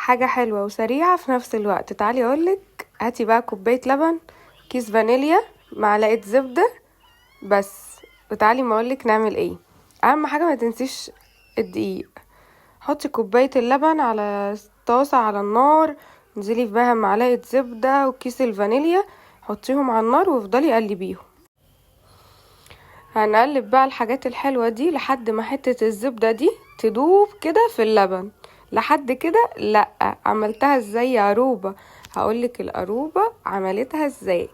حاجة حلوة وسريعة في نفس الوقت. تعالي اقولك، هاتي بقى كوباية لبن، كيس فانيليا، معلقة زبدة بس. وتعالي ما اقولك نعمل ايه. اهم حاجة ما تنسيش الدقيق. حطي كوباية اللبن على طاسة على النار، انزلي بها معلقة زبدة وكيس الفانيليا، حطيهم على النار وافضلي قلبيهم. هنقلب بقى الحاجات الحلوة دي لحد ما حتة الزبدة دي تدوب كده في اللبن. لحد كده لا. عملتها ازاي يا أروبة؟ هقولك الأروبة عملتها ازاي.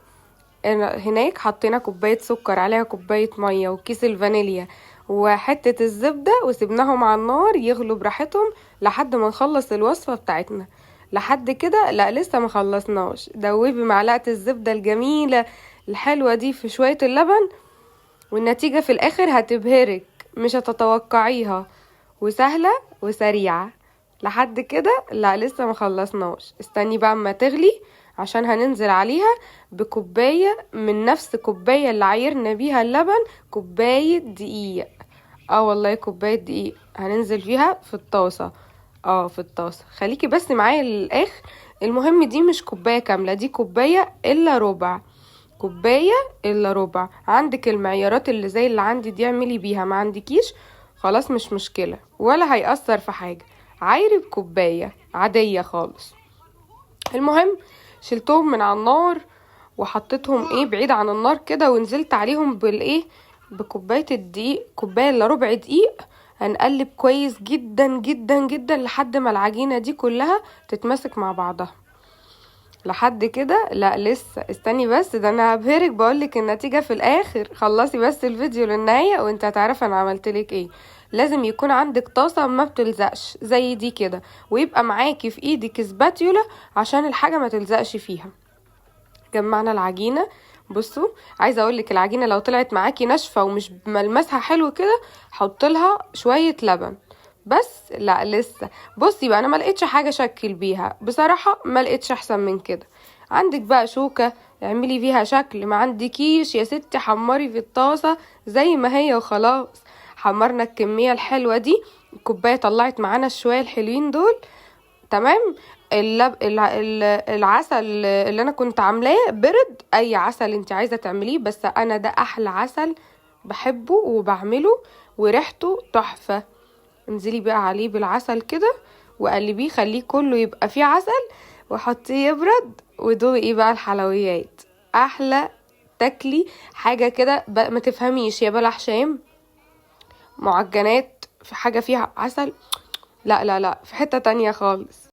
هناك حطينا كوباية سكر، عليها كوباية مية وكيس الفانيليا وحتة الزبدة، وسبناهم على النار يغلوا براحتهم لحد ما نخلص الوصفة بتاعتنا. لحد كده لا، لسه ما خلصناش. دوبي معلقة الزبدة الجميلة الحلوة دي في شوية اللبن، والنتيجة في الاخر هتبهرك، مش هتتوقعيها، وسهلة وسريعة. لحد كده لا، لسه ما خلصناش. استني بقى اما تغلي عشان هننزل عليها بكوباية من نفس كوباية اللي عايرنا بيها اللبن، كوباية دقيق. والله كوباية دقيق هننزل فيها في الطاسة. في الطاسة. خليكي بس معايا للاخر. المهم دي مش كوباية كاملة، دي كوباية الا ربع. كوباية الا ربع. عندك المعيارات اللي زي اللي عندي دي اعملي بيها، ما عندكيش خلاص مش مشكلة ولا هيأثر في حاجة. عايري بكوباية عادية خالص. المهم شلتهم من على النار وحطيتهم بعيد عن النار كده، ونزلت عليهم بكوباية الدقيق، كوباية الا ربع دقيق. هنقلب كويس جدا جدا جدا لحد ما العجينة دي كلها تتمسك مع بعضها. لحد كده لا لسه، استني بس، ده انا هبهرك، بقولك النتيجة في الاخر. خلصي بس الفيديو للنهاية وانت هتعرف انا عملتلك ايه. لازم يكون عندك طاسة ما بتلزقش زي دي كده، ويبقى معاكي في ايدك سباتيولا عشان الحاجة ما تلزقش فيها. جمعنا العجينة. بصوا، عايزة اقولك العجينة لو طلعت معاكي ناشفة ومش ملمسها حلو كده، حط لها شوية لبن بس. لا لسه. بصي بقى، انا ما لقيتش حاجه اشكل بيها بصراحه، ما لقيتش احسن من كده. عندك بقى شوكه اعملي فيها شكل، ما عندكيش يا ستي حمري في الطاسه زي ما هي وخلاص. حمرنا الكميه الحلوه دي، الكوبايه طلعت معانا الشويه الحلوين دول. تمام. العسل اللي انا كنت عاملاه برد، اي عسل انت عايزه تعمليه، بس انا ده احلى عسل بحبه وبعمله وريحته تحفه. انزلي بقى عليه بالعسل كده وقلبيه، خليه كله يبقى فيه عسل، وحطيه يبرد ودوقي بقى الحلويات. احلى تاكلي حاجه كده ما تفهميش يا بلح شام معجنات في حاجه فيها عسل. لا لا لا، في حته تانية خالص.